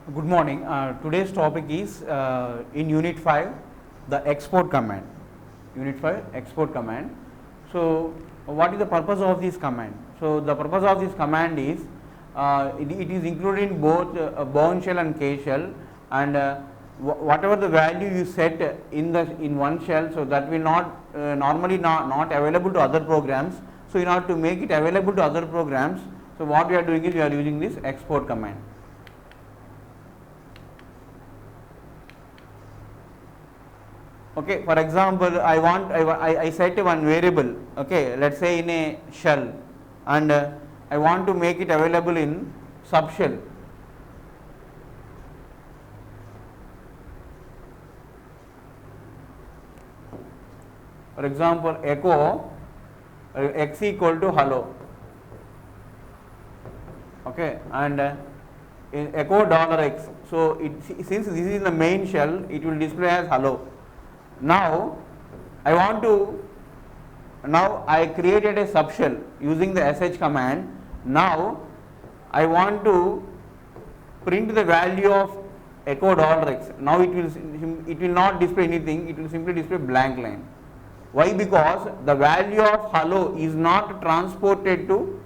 Good morning. Today's topic is in Unit 5, the export command. Unit 5, export command. So, what is the purpose of this command? So, the purpose of this command is it is included in both bound shell and cage shell, and whatever the value you set in one shell, so that will not normally not available to other programs. So, in order to make it available to other programs, so what we are doing is we are using this export command. Okay, for example, I set one variable, okay, let us say in a shell, and I want to make it available in subshell. For example, echo x equal to hello, okay, and echo $x. So, since this is in the main shell, it will display as hello. Now, I created a subshell using the sh command. Now, I want to print the value of echo $x. Now, it will not display anything, it will simply display blank line. Why? Because the value of hello is not transported to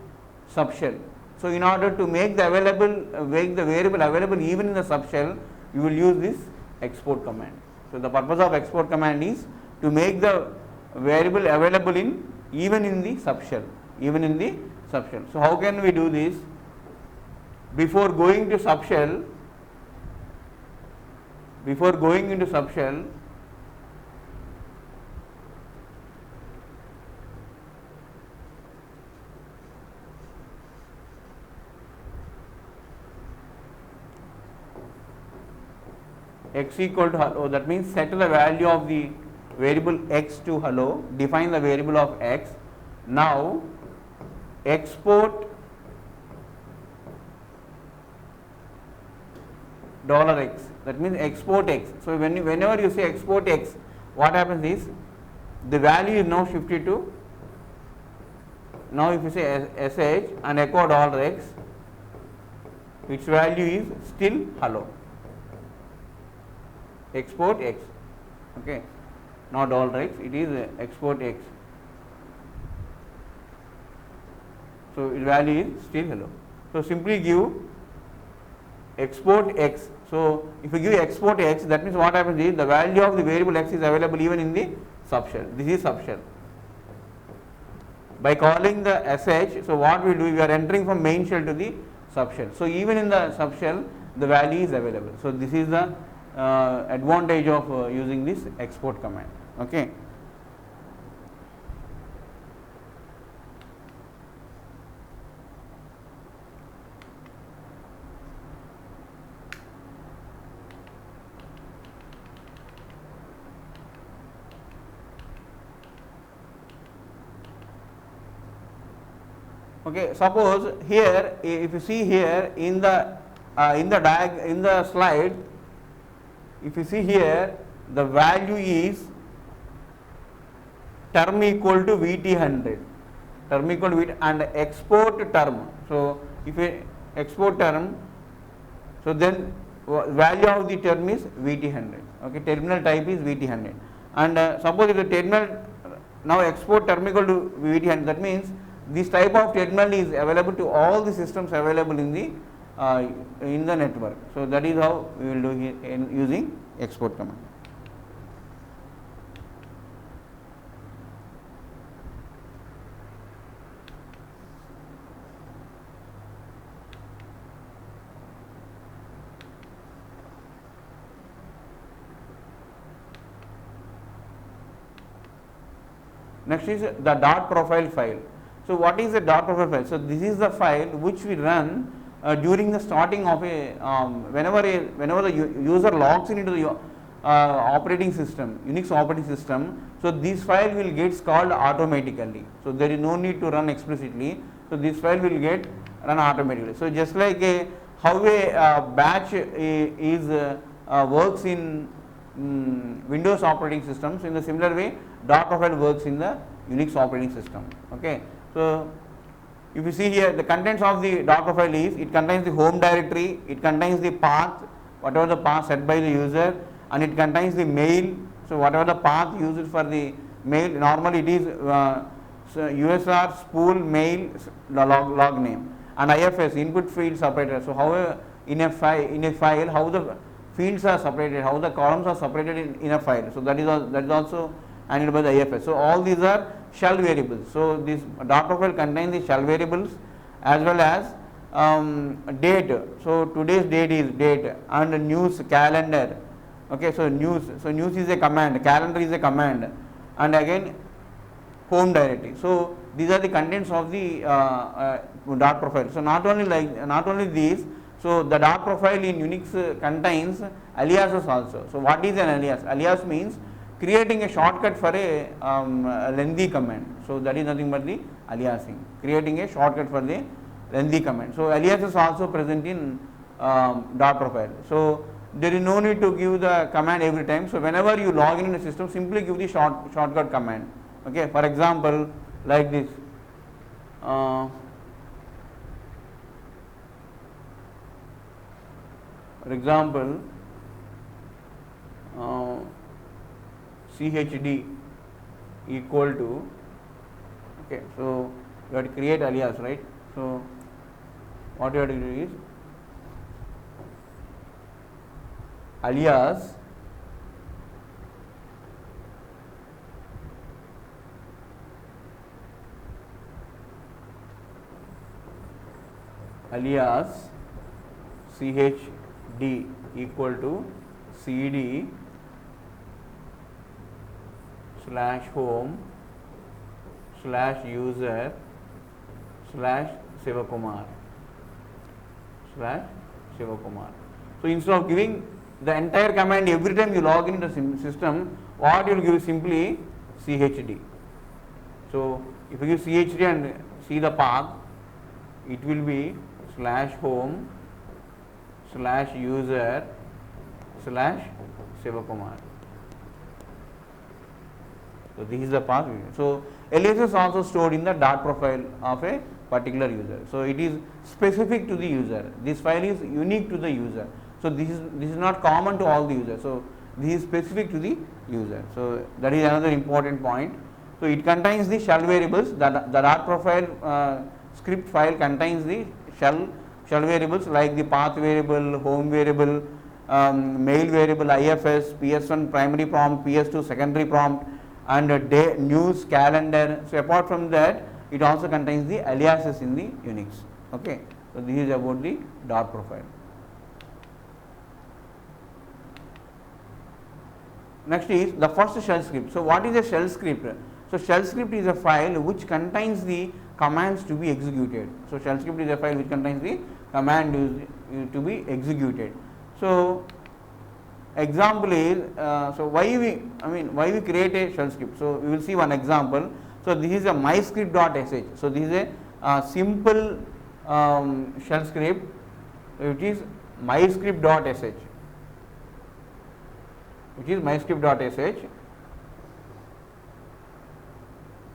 subshell. So, in order to make the variable available even in the subshell, you will use this export command. So, the purpose of export command is to make the variable available even in the subshell. So, how can we do this? Before going into subshell, x equal to hello, that means set the value of the variable x to hello, define the variable of x. Now, export $x, that means export x. So, whenever you say export x, what happens is the value is now shifted to, now if you say sh and echo $x, its value is still hello. Export x, okay, not $x, it is export x. So, its value is still hello. So, simply give export x. So, if you give export x, that means what happens is the value of the variable x is available even in the subshell. This is subshell. By calling the sh, so what we do, we are entering from main shell to the subshell. So, even in the subshell, the value is available. So, this is the advantage of using this export command. Okay. Okay, suppose here, if you see here in the slide, if you see here, the value is term equal to VT100, and export term. So, if you export term, so then value of the term is VT100. Okay, terminal type is VT100, and suppose if the terminal now export term equal to VT100, that means this type of terminal is available to all the systems available in the network. So, that is how we will do here in using export command. Next is the dot profile file. So, what is the dot profile file? So, this is the file which we run during the starting of a whenever the user logs into the operating system, Unix operating system. So, this file will get called automatically. So, there is no need to run explicitly. So, this file will get run automatically. So, just like how a batch is works in Windows operating systems, in the similar way dot profile works in the Unix operating system. Okay. So, if you see here, the contents of the dot profile is, it contains the home directory, it contains the path, whatever the path set by the user, and it contains the mail. So whatever the path used for the mail, normally it is USR spool mail log name, and IFS input field separator. So how in a file how the fields are separated, how the columns are separated in a file. So that is also handled by the IFS. So all these are shell variables. So this dot profile contains the shell variables as well as date. So today's date is date, and news, calendar. Okay, so news is a command, calendar is a command, and again home directory. So these are the contents of the dot profile. So not only these. So the dot profile in Unix contains aliases also. So what is an alias? Alias means creating a shortcut for a lengthy command. So that is nothing but the aliasing, creating a shortcut for the lengthy command. So alias is also present in dot profile. So there is no need to give the command every time. So whenever you log in a system, simply give the shortcut command. Okay, for example, like this. For example, chd equal to, okay, so you have to create alias, right? So what you have to do is alias chd equal to cd /home /user /Sivakumar. So instead of giving the entire command every time you log into the system, what you will give simply chd. So if you give chd and see the path, it will be /home /user /Sivakumar. So this is the path. So alias is also stored in the dot profile of a particular user. So it is specific to the user. This file is unique to the user. So this is not common to all the users. So this is specific to the user. So that is another important point. So it contains the shell variables. The dot profile script file contains the shell variables like the path variable, home variable, mail variable, IFS, PS1 primary prompt, PS2 secondary prompt, and day, news, calendar. So apart from that, it also contains the aliases in the Unix. Okay. So this is about the dot profile. Next is the first shell script. So what is a shell script? So shell script is a file which contains the commands to be executed. So shell script is a file which contains the command to be executed. So example is, so why we create a shell script? So we will see one example. So this is a myscript.sh. So this is a simple shell script which is myscript.sh.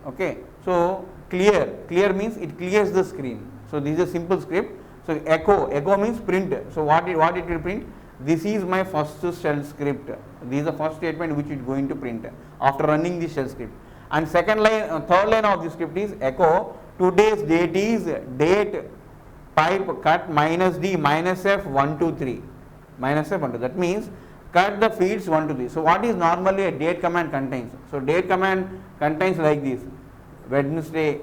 Okay. So clear means it clears the screen. So this is a simple script. So echo means print. So what it will print? This is my first shell script. This is the first statement which it is going to print after running the shell script. And second line, third line of the script is echo. Today's date is date pipe cut -d -f 1 2 3 -f 1 2. That means cut the fields 1 2 3. So what is normally a date command contains? So date command contains like this: Wednesday,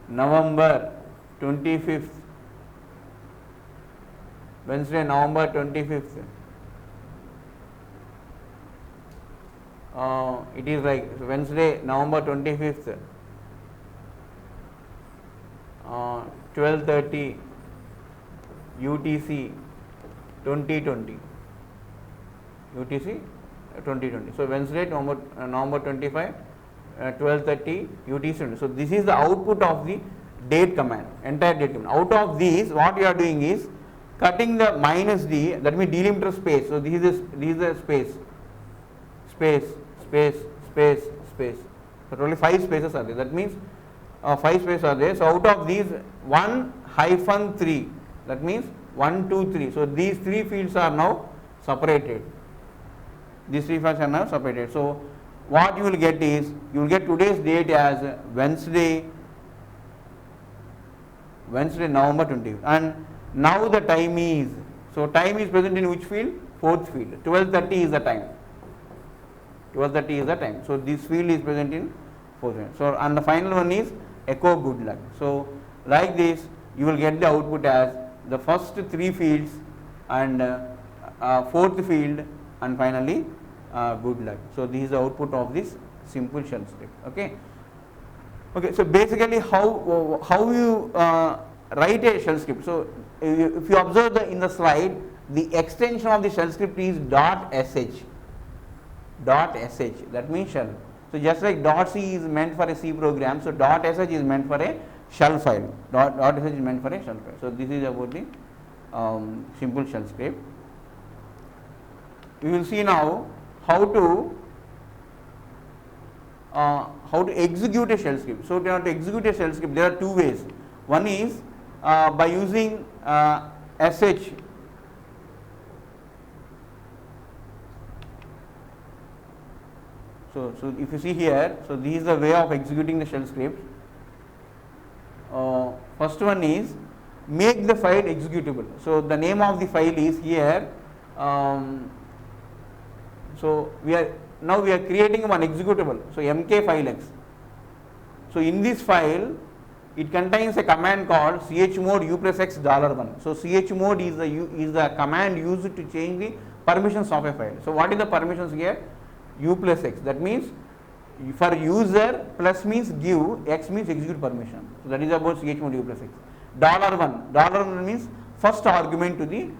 November 25th. Wednesday, November 25th. It is like Wednesday, November 25th, 12:30 UTC 2020. So Wednesday, November 25, 12:30 UTC. So this is the output of the date command, entire date command. Out of these, what you are doing is cutting the -d, that means delimiter space. So this is the space. So only 5 spaces are there. That means 5 spaces are there. So out of these 1-3, that means 1, 2, 3. So these 3 fields are now separated. These 3 fields are now separated. So what you will get is, you will get today's date as Wednesday, November 20, and now the time is, so time is present in which field? 4th field. 12:30 is the time. 12:30 is the time. So this field is present in 4th field. So and the final one is echo good luck. So like this you will get the output as the first 3 fields and 4th field and finally good luck. So this is the output of this simple shell script. Okay. Okay. So basically how you write a shell script. So if you observe in the slide, the extension of the shell script is .sh. That means shell. So just like .c is meant for a C program, so .sh is meant for a shell file. .sh is meant for a shell file. So this is about the simple shell script. We will see now how to execute a shell script. So to execute a shell script, there are 2 ways. One is by using sh. So if you see here, so this is the way of executing the shell script. First one is make the file executable. So the name of the file is here. So we are creating one executable. So mkfilex. So in this file, it contains a command called chmod u plus x $1. So chmod is the command used to change the permissions of a file. So what is the permissions here? U plus x. That means for user, plus means give, x means execute permission. So that is about chmod u plus x. $1 means first argument to the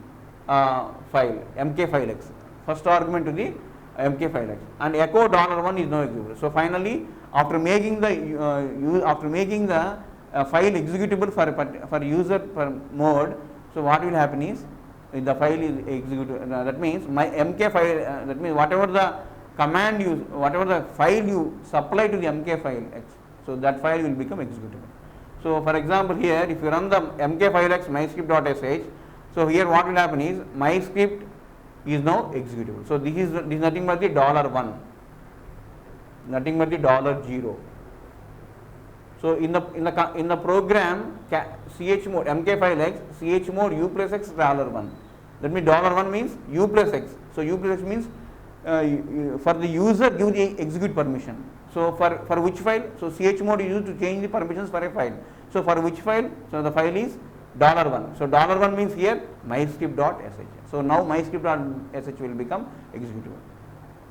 file mkfilex. First argument to the mkfilex, and echo $1 is no executable. So finally, after making the file executable for user mode, so what will happen is the file is executable. That means my mkfile. That means whatever the command whatever the file you supply to the mkfilex, so that file will become executable. So for example, here if you run the mkfilex myscript.sh, so here what will happen is my script is now executable. So this is nothing but the $1, nothing but the $0. So in the program chmod mkfilex chmod u plus x $1. That means $1 means u plus x. So u plus x means for the user give the execute permission. So for which file? So chmod is used to change the permissions for a file. So for which file? So the file is $1. So $1 means here myscript.sh. So now myscript.sh will become executable.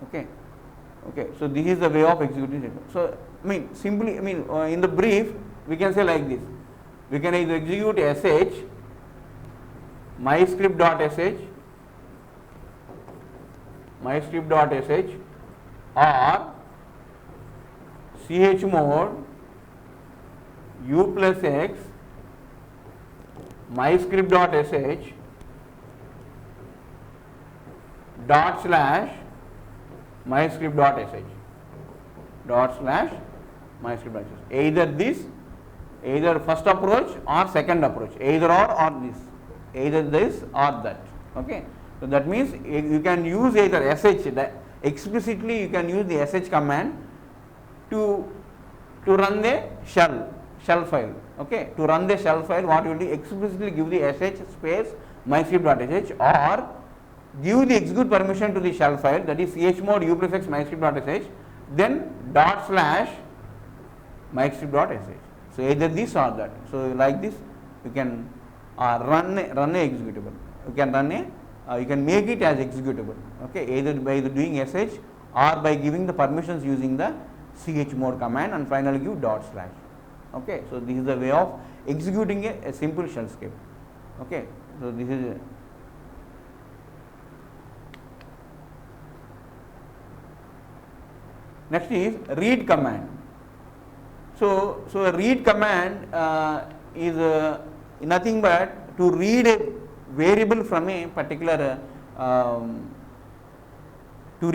Okay. Okay. So this is the way of executing it. So simply in the brief we can say like this. We can either execute sh myscript.sh or chmod u plus x myscript.sh /myscript.sh either this, either first approach or second approach, either or this, either this or that. Okay. So that means you can use either sh, explicitly you can use the sh command to run the shell file. Okay. To run the shell file, what you will do, explicitly give the sh space myscript.sh or give the execute permission to the shell file, that is chmod u plus x myscript.sh, then /myscript.sh. So either this or that. So like this you can run a executable. You can you can make it as executable. Okay, either by doing sh or by giving the permissions using the chmod command and finally give /. Okay, so this is the way of executing a simple shell script. Okay, so this is next is read command. So a read command is nothing but to read a variable from a particular to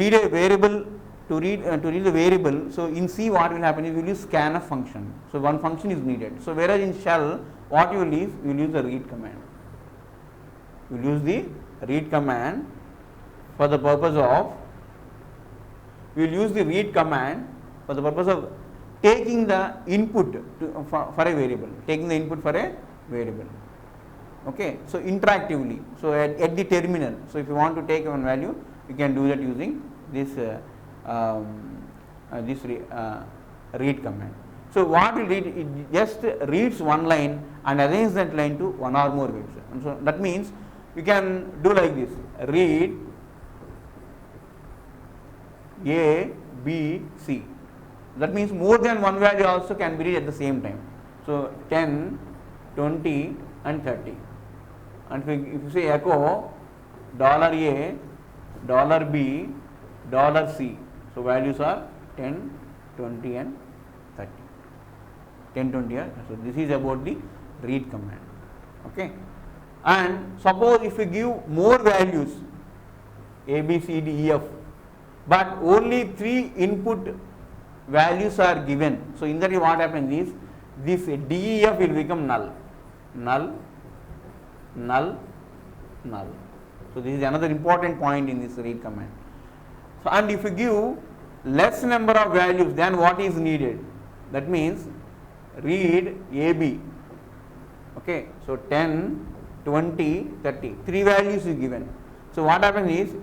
to read the variable, so in C what will happen is we will use scanf function. So one function is needed. So whereas in shell what you will use the read command. You will use the read command for the purpose of taking the input for a variable, Okay, so interactively. So at the terminal. So if you want to take one value, you can do that using this read command. So what will read? It just reads one line and arranges that line to one or more waves. And so that means you can do like this: read A, B, C. That means more than one value also can be read at the same time. So 10, 20 and 30. And if you say echo $A, $B, $C, so values are 10, 20 and 30. 10, 20 and so this is about the read command. Okay. And suppose if you give more values A, B, C, D, E, F, but only 3 input values are given. So in that what happens is this D, E, F will become null. So this is another important point in this read command. So and if you give less number of values than what is needed, that means read AB. Okay, so 10, 20, 30, 3 values is given. So what happens is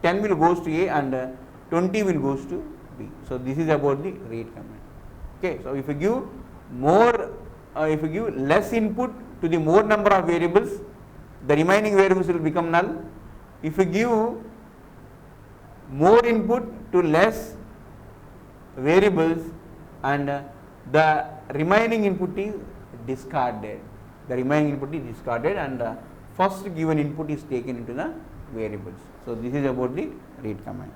10 will goes to A and 20 will goes to B. So this is about the read command. Okay, so if you give less input to the more number of variables, the remaining variables will become null. If you give more input to less variables and the remaining input is discarded. And first given input is taken into the variables. So this is about the read command.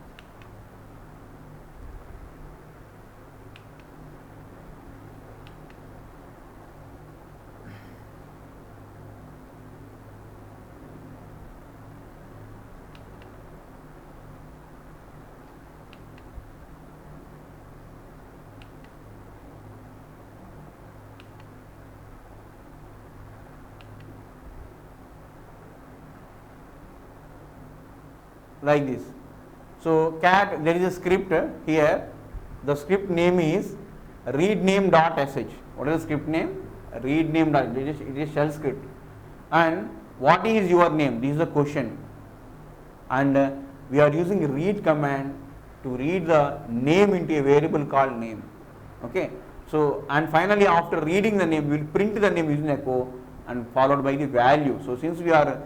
Like this. So cat, there is a script here. The script name is readname.sh. What is the script name? Readname. It is shell script. And what is your name? This is the question. And we are using read command to read the name into a variable called name. Okay. So and finally after reading the name, we will print the name using echo and followed by the value. So since we are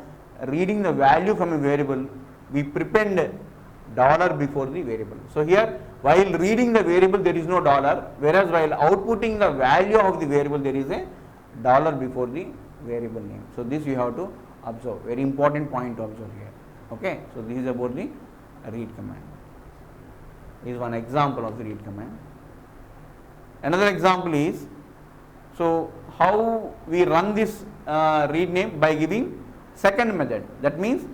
reading the value from a variable, we prepend dollar before the variable. So here while reading the variable there is no dollar, whereas while outputting the value of the variable there is a dollar before the variable name. So this you have to observe, very important point to observe here. Okay, so this is about the read command. This is one example of the read command. Another example is, so how we run this read name by giving second method. That means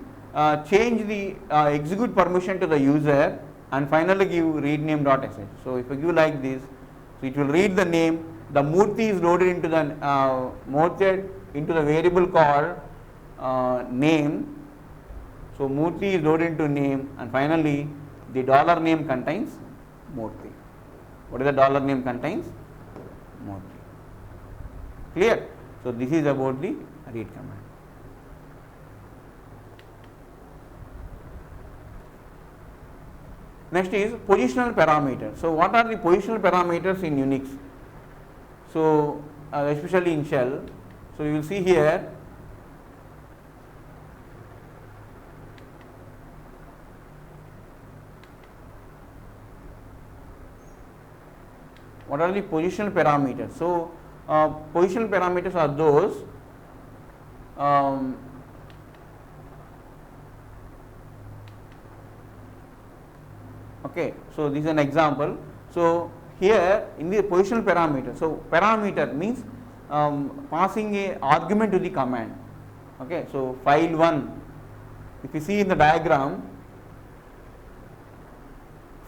change the execute permission to the user and finally give readname.sh. So if you give like this, so it will read the name. The Murthy is loaded into the variable called name. So Murthy is loaded into name, and finally the dollar name contains Murthy. What is the dollar name contains? Murthy. Clear? So this is about the read command. Next is positional parameters. So what are the positional parameters in Unix? So especially in shell. So you will see here what are the positional parameters. So positional parameters are those okay, so this is an example. So here in the positional parameter, so parameter means passing a argument to the command. Okay, so file 1, if you see in the diagram,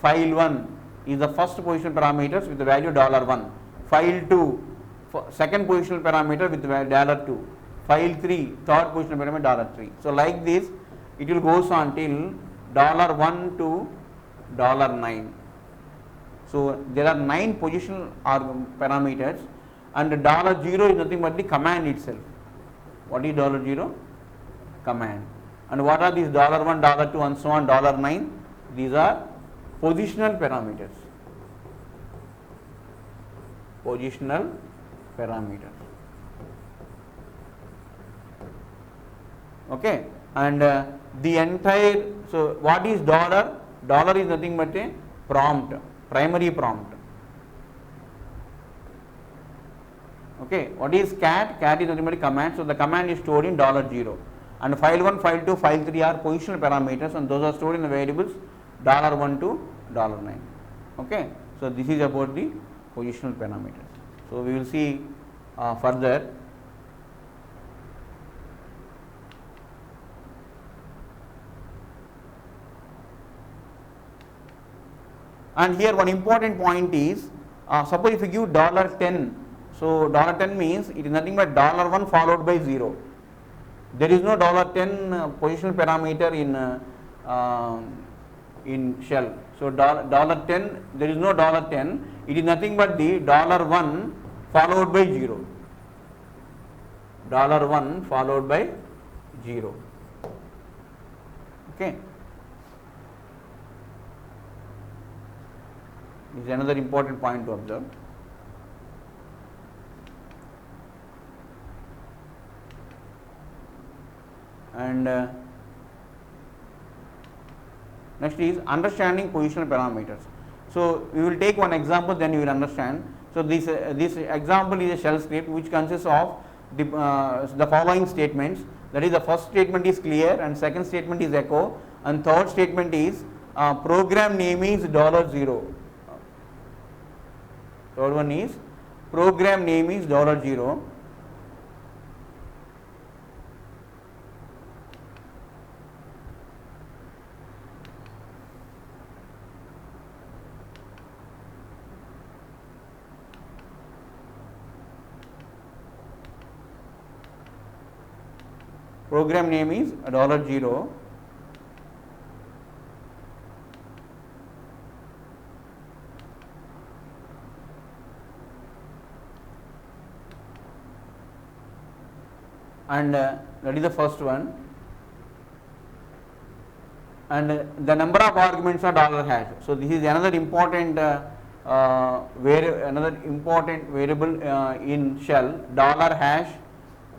file1 is the first positional parameters with the value $1, file2 second positional parameter with the value $2, file3 third positional parameter $3. So like this it will goes on till $1 to $9. So there are 9 positional parameters, and $0 is nothing but the command itself. What is $0? Command. And what are these $1, $2 and so on $9? These are positional parameters. Positional parameters. Okay, and the entire, so what is dollar? Dollar is nothing but a prompt, primary prompt. Okay, what is cat? Cat is nothing but a command, so the command is stored in $0. And file1, file2, file3 are positional parameters, and those are stored in the variables $1 to $9. Okay, so this is about the positional parameters. So we will see further. And here one important point is, suppose if you give $10, so $10 means it is nothing but $1 followed by 0. There is no $10 positional parameter in shell. So $10, there is no $10. It is nothing but the $1 followed by 0. $1 followed by 0. Okay. This is another important point to observe. And next is understanding positional parameters. So we will take one example, then you will understand. So this example is a shell script which consists of the following statements. That is, the first statement is clear, and second statement is echo, and third statement is program name is $0. Third one is program name is $0. Program name is $0. And that is the first one, and the number of arguments are $hash. So this is another important variable in shell, $hash,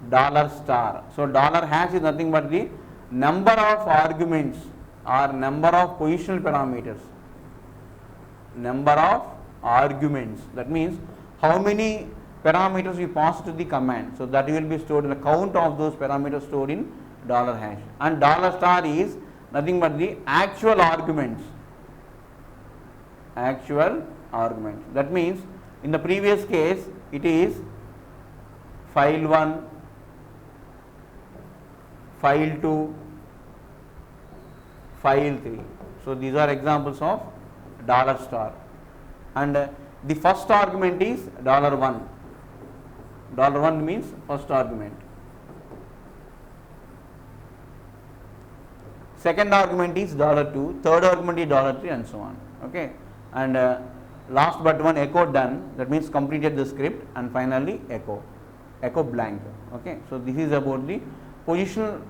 $star. So $hash is nothing but the number of arguments or number of positional parameters. Number of arguments, that means how many parameters we pass to the command. So that will be stored in the count of those parameters stored in $hash. And $star is nothing but the actual arguments. Actual arguments. That means in the previous case it is file1, file2, file3. So these are examples of $star. And the first argument is $1. $1 means first argument. Second argument is $2, third argument is $3, and so on. Okay, and last but one, echo done, that means completed the script, and finally echo blank. Okay, so this is about the positional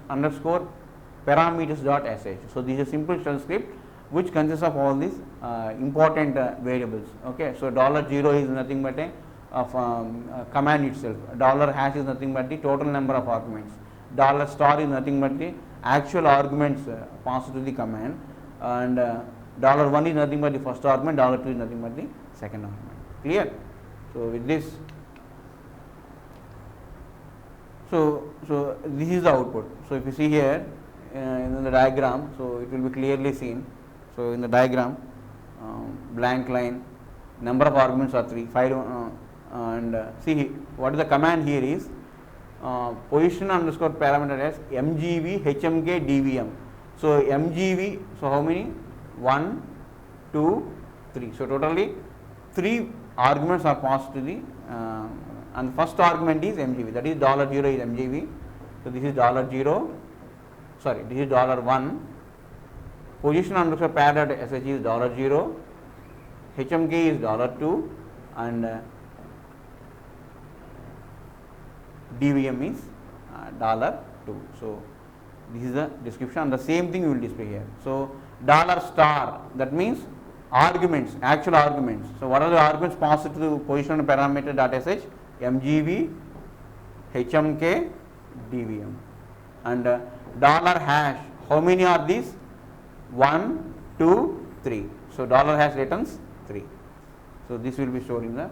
underscore parameters.sh. So this is a simple shell script which consists of all these important variables. Okay, so $0 is nothing but a command itself. $hash is nothing but the total number of arguments. $star is nothing but the actual arguments passed to the command, and $1 is nothing but the first argument, $2 is nothing but the second argument. Clear? So with this, so this is the output. So if you see here in the diagram, so it will be clearly seen. So in the diagram, blank line, number of arguments are 3, 5, and see what is the command here is position underscore parameter as mgv hmk dvm. So mgv, so how many? 1, 2, 3. So totally 3 arguments are passed to the and the first argument is MGV, that is $0 is MGV. So this is $0, sorry, this is $1. Position underscore paired at SH is $0, HMK is $2, and DVM is $2. So this is the description, and the same thing we will display here. So $, that means arguments, actual arguments. So what are the arguments passed to the position parameter dot sh? MGV, HMK, DVM. And $hash, how many are these? 1, 2, 3. So $hash returns 3. So this will be shown in the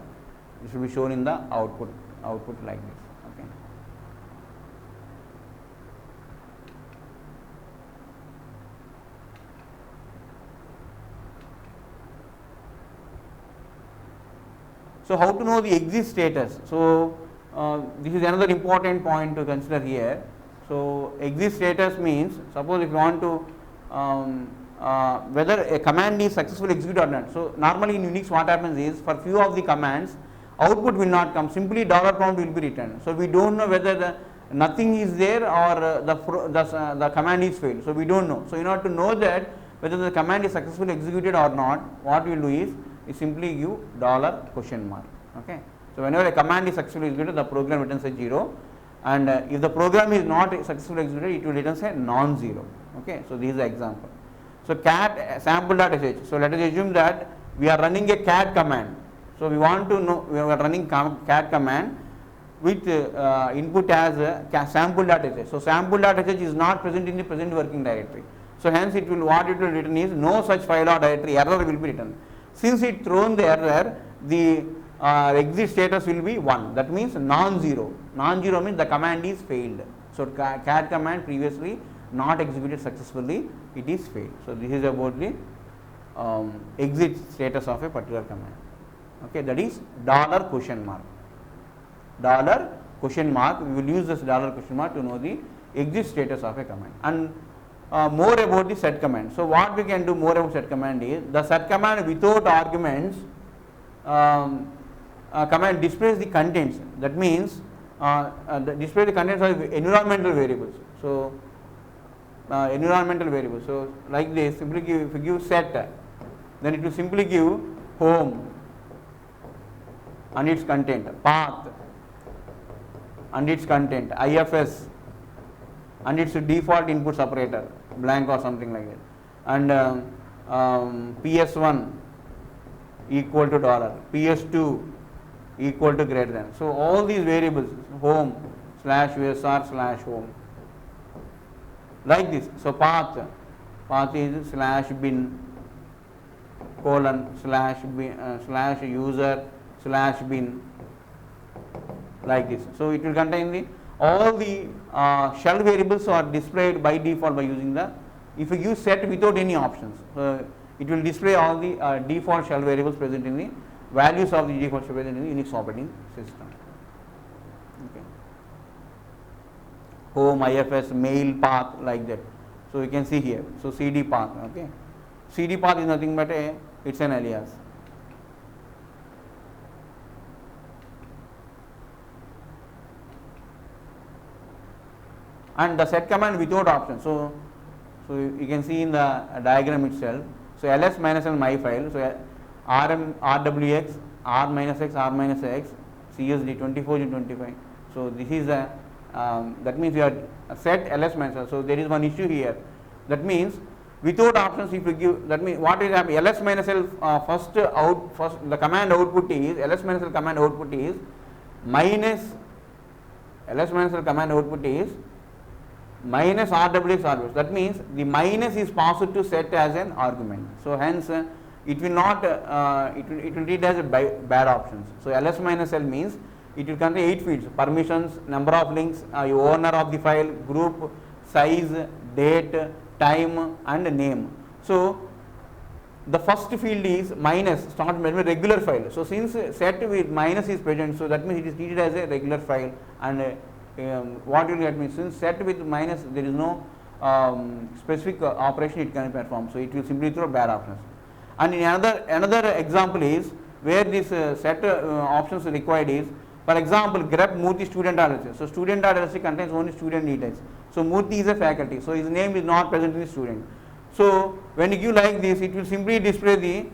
output like this. Okay. So how to know the exit status? So this is another important point to consider here. So exit status means, suppose if you want to whether a command is successfully executed or not. So normally in Unix what happens is, for few of the commands output will not come, simply $prompt will be returned. So we don't know whether nothing is there or the command is failed. So we don't know. So in order to know that whether the command is successfully executed or not, what we will do is we simply give $? Okay. So whenever a command is successfully executed, the program returns a 0, and if the program is not successfully executed, it will return a non-zero. Okay. So this is the example. So cat sample.sh. So let us assume that we are running a cat command. So we want to know, we are running cat command with input as sample.sh. So sample.sh is not present in the present working directory. So hence it will, what it will return is no such file or directory, error will be written. Since it thrown the error, the exit status will be 1. That means non-zero. Non-zero means the command is failed. So cat command previously not executed successfully, it is failed. So this is about the exit status of a particular command. Okay, that is $? We will use this $? to know the exit status of a command. And more about the set command. So what we can do more about set command is, the set command without arguments command displays the contents. That means display the contents of environmental variables. So environmental variables. So like this, simply give, if you give set, then it will simply give home and its content, path and its content, IFS and its default input separator, blank or something like that, and PS1 equal to $, PS2 equal to greater than. So all these variables, home /usr/home, like this. So path is /bin /user/bin, like this. So it will contain the all the shell variables are displayed by default by using the, if you use set without any options, it will display all the default shell variables present in the values of the default shell present in the Unix operating system. Okay. Home, IFS, mail, path, like that. So you can see here. So CD path. Okay. CD path is nothing but it's an alias. And the set command without option. So you can see in the diagram itself. So ls minus n my file. So rm rwx r minus x r minus x csd 24/25. So this is a that means you are set ls minus n. So there is one issue here. That means without options, if you give, that means what is happening, ls minus l first the command output is, ls minus l command output is minus, ls minus l command output is minus rwx rwx. That means the minus is passed to set as an argument. So hence it will not it will read as a bad options. So ls minus l means it will contain 8 fields: permissions, number of links, owner of the file, group, size, date, time and name. So the first field is minus, start with regular file. So since set with minus is present, so that means it is treated as a regular file. And what you will get means, since set with minus, there is no specific operation it can perform. So it will simply throw bad options. And in another example is where this set options required is, for example, grep Murthy student.lst. So student.lst contains only student details. So Murthy is a faculty, so his name is not present in the student. So when you give like this, it will simply display the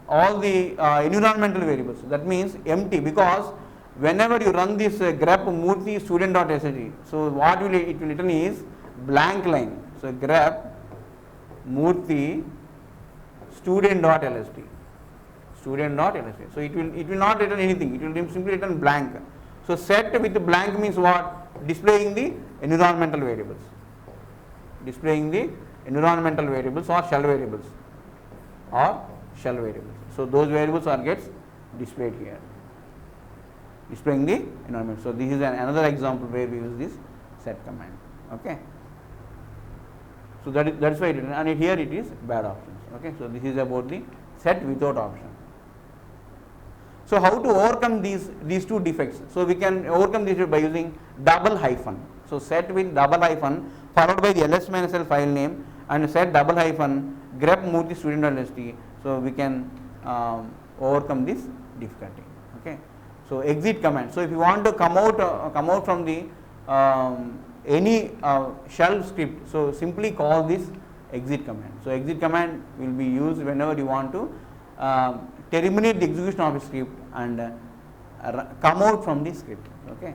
all the environmental variables. That means empty, because whenever you run this grep Murthy student.lst, so what will it will return is blank line. So grep Murthy student.lst. student.lst. So it will not return anything, it will simply return blank. So set with blank means what? Displaying the environmental variables. Displaying the environmental variables or shell variables. So those variables are gets displayed here. Displaying the environment. So this is another example where we use this set command. Okay. So that's why it is, and here it is bad options. Okay. So this is about the set without option. So how to overcome these two defects? So we can overcome this by using double hyphen. So set with double hyphen followed by the ls-l file name and set double hyphen grep Murthy student.lst. So we can overcome this difficulty. Okay. So exit command. So if you want to come out from the any shell script, so simply call this exit command. So exit command will be used whenever you want to terminate the execution of a script and come out from the script. Okay.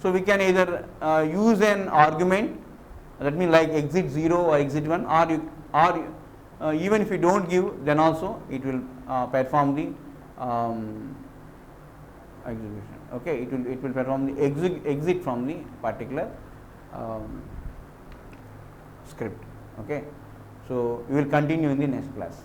So we can either use an argument, that means like exit 0 or exit 1, or even if you don't give, then also it will perform the execution. Okay, it will perform the exit from the particular script. Okay. So we will continue in the next class.